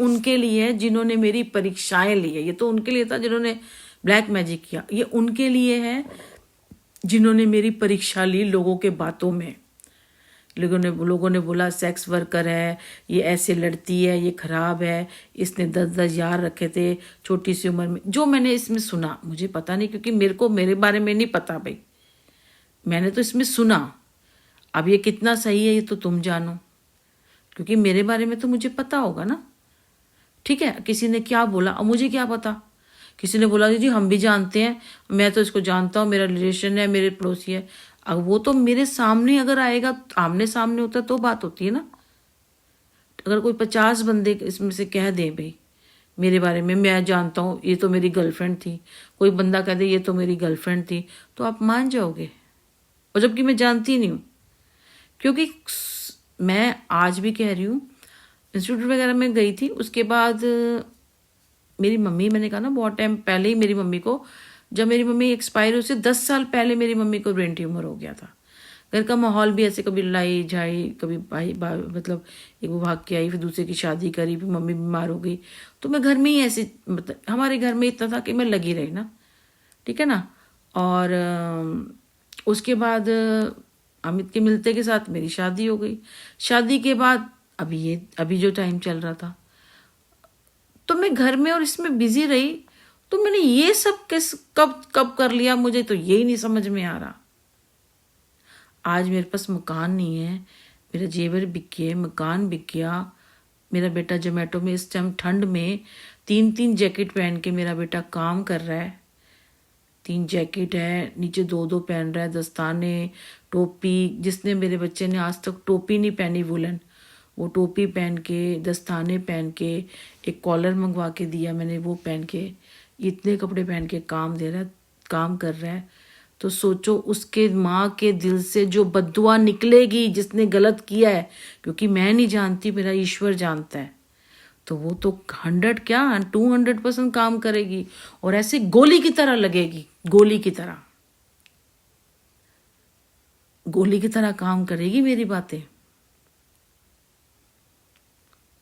उनके लिए है जिन्होंने मेरी परीक्षाएं ली है। ये तो उनके लिए था जिन्होंने ब्लैक मैजिक किया। ये उनके लिए है जिन्होंने मेरी परीक्षा ली लोगों के बातों में। लोगों ने बोला सेक्स वर्कर है, ये ऐसे लड़ती है, ये खराब है, इसने 10-10 यार रखे थे छोटी सी उम्र में। जो मैंने इसमें सुना, मुझे पता नहीं, क्योंकि मेरे बारे में नहीं पता भाई, मैंने तो इसमें सुना। अब ये कितना सही है ये तो तुम जानो, क्योंकि मेरे बारे में तो मुझे पता होगा ना। ठीक है, किसी ने क्या बोला, अब मुझे क्या पता। किसी ने बोला जी हम भी जानते हैं, मैं तो इसको जानता हूँ, मेरा रिलेशन है, मेरे पड़ोसी है। अब वो तो मेरे सामने अगर आएगा, आमने सामने होता तो बात होती है ना। अगर कोई 50 बंदे इसमें से कह दे भाई मेरे बारे में, मैं जानता हूँ ये तो मेरी गर्लफ्रेंड थी, कोई बंदा कह दे ये तो मेरी गर्लफ्रेंड थी, तो आप मान जाओगे। और जबकि मैं जानती नहीं हूँ, क्योंकि मैं आज भी कह रही हूँ, इंस्टीट्यूट वगैरह में गई थी। उसके बाद मेरी मम्मी, मैंने कहा ना बहुत टाइम पहले ही मेरी मम्मी को, जब मेरी मम्मी एक्सपायर हुई, उससे 10 साल पहले मेरी मम्मी को ब्रेन ट्यूमर हो गया था। घर का माहौल भी ऐसे, कभी लड़ाई झाई, कभी मतलब एक वो भाग के आई, फिर दूसरे की शादी करी, फिर मम्मी बीमार हो गई। तो मैं घर में ही ऐसे, मतलब हमारे घर में इतना था कि मैं लगी रही ना, ठीक है ना। और उसके बाद अमित के मिलते के साथ मेरी शादी हो गई। शादी के बाद अभी जो टाइम चल रहा था, तो मैं घर में और इसमें बिजी रही। तो मैंने ये सब कब कब कर लिया, मुझे तो यही नहीं समझ में आ रहा। आज मेरे पास मकान नहीं है, मेरा जेवर बिक गया, मकान बिक गया। मेरा बेटा जोमेटो में इस टाइम ठंड में 3-3 जैकेट पहन के मेरा बेटा काम कर रहा है। 3 जैकेट है, नीचे 2-2 पहन रहा है, दस्ताने, टोपी। जिसने मेरे बच्चे ने आज तक टोपी नहीं पहनी वुलन, वो टोपी पहन के, दस्ताने पहन के, एक कॉलर मंगवा के दिया मैंने, वो पहन के, इतने कपड़े पहन के काम कर रहा है। तो सोचो उसके माँ के दिल से जो बद्दुआ निकलेगी जिसने गलत किया है, क्योंकि मैं नहीं जानती, मेरा ईश्वर जानता है। तो वो तो 100 क्या 200% काम करेगी, और ऐसे गोली की तरह लगेगी, गोली की तरह काम करेगी मेरी बातें।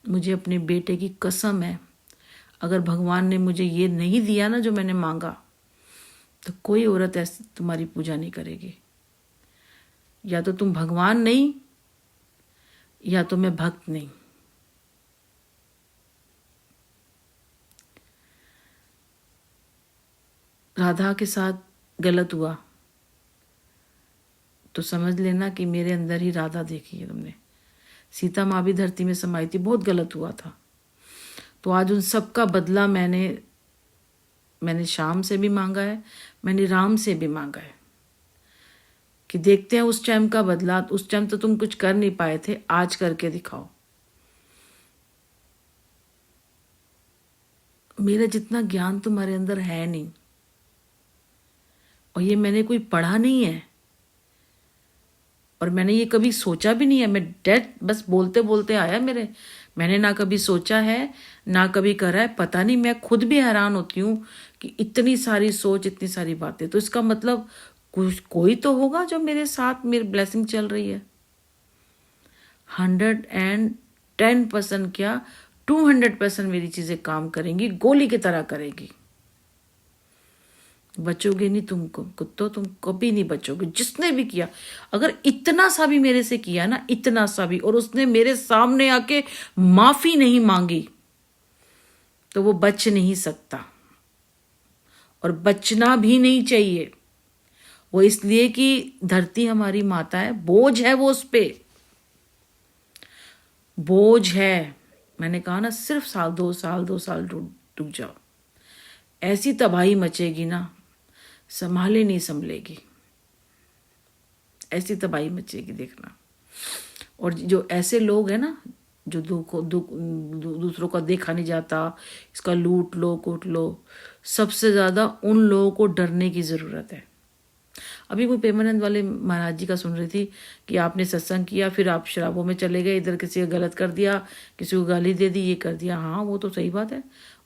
मुझे अपने बेटे की कसम है, अगर भगवान ने मुझे ये नहीं दिया ना जो मैंने मांगा, तो कोई औरत ऐसी तुम्हारी पूजा नहीं करेगी। या तो तुम भगवान नहीं, या तो मैं भक्त नहीं। राधा के साथ गलत हुआ तो समझ लेना कि मेरे अंदर ही राधा देखी है तुमने। सीता माँ भी धरती में समाई थी, बहुत गलत हुआ था। तो आज उन सब का बदला मैंने श्याम से भी मांगा है, मैंने राम से भी मांगा है, कि देखते हैं उस टाइम का बदला। उस टाइम तो तुम कुछ कर नहीं पाए थे, आज करके दिखाओ। मेरा जितना ज्ञान तुम्हारे अंदर है नहीं, और ये मैंने कोई पढ़ा नहीं है, और मैंने ये कभी सोचा भी नहीं है। मैं बस बोलते बोलते आया मैंने ना कभी सोचा है, ना कभी करा है। पता नहीं, मैं खुद भी हैरान होती हूँ कि इतनी सारी सोच, इतनी सारी बातें। तो इसका मतलब कोई तो होगा जो मेरे साथ मेरी ब्लेसिंग चल रही है। 110% क्या 200% मेरी चीजें काम करेंगी, गोली की तरह करेगी। बचोगे नहीं तुमको कुत्तो, तुम कभी नहीं बचोगे। जिसने भी किया, अगर इतना सा भी मेरे से किया ना, इतना सा भी, और उसने मेरे सामने आके माफी नहीं मांगी, तो वो बच नहीं सकता, और बचना भी नहीं चाहिए। वो इसलिए कि धरती हमारी माता है, बोझ है वो, उस पे बोझ है। मैंने कहा ना, सिर्फ 2 साल रुक जाओ, ऐसी तबाही मचेगी ना, संभाले नहीं संभलेगी, ऐसी तबाही मचेगी, देखना। और जो ऐसे लोग हैं ना, जो दूसरों का देखा नहीं जाता, इसका लूट लो कूट लो, सबसे ज्यादा उन लोगों को डरने की जरूरत है। अभी कोई प्रेमानंद वाले महाराज जी का सुन रही थी कि आपने सत्संग किया, फिर आप शराबों में चले गए, इधर किसी का गलत कर दिया, किसी को गाली दे दी, ये कर दिया। हाँ, वो तो सही बात है,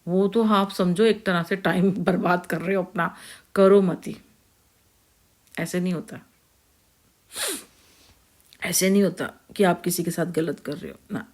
वो तो आप समझो एक तरह से टाइम बर्बाद कर रहे हो अपना, करो मती। ऐसे नहीं होता, ऐसे नहीं होता कि आप किसी के साथ गलत कर रहे हो ना।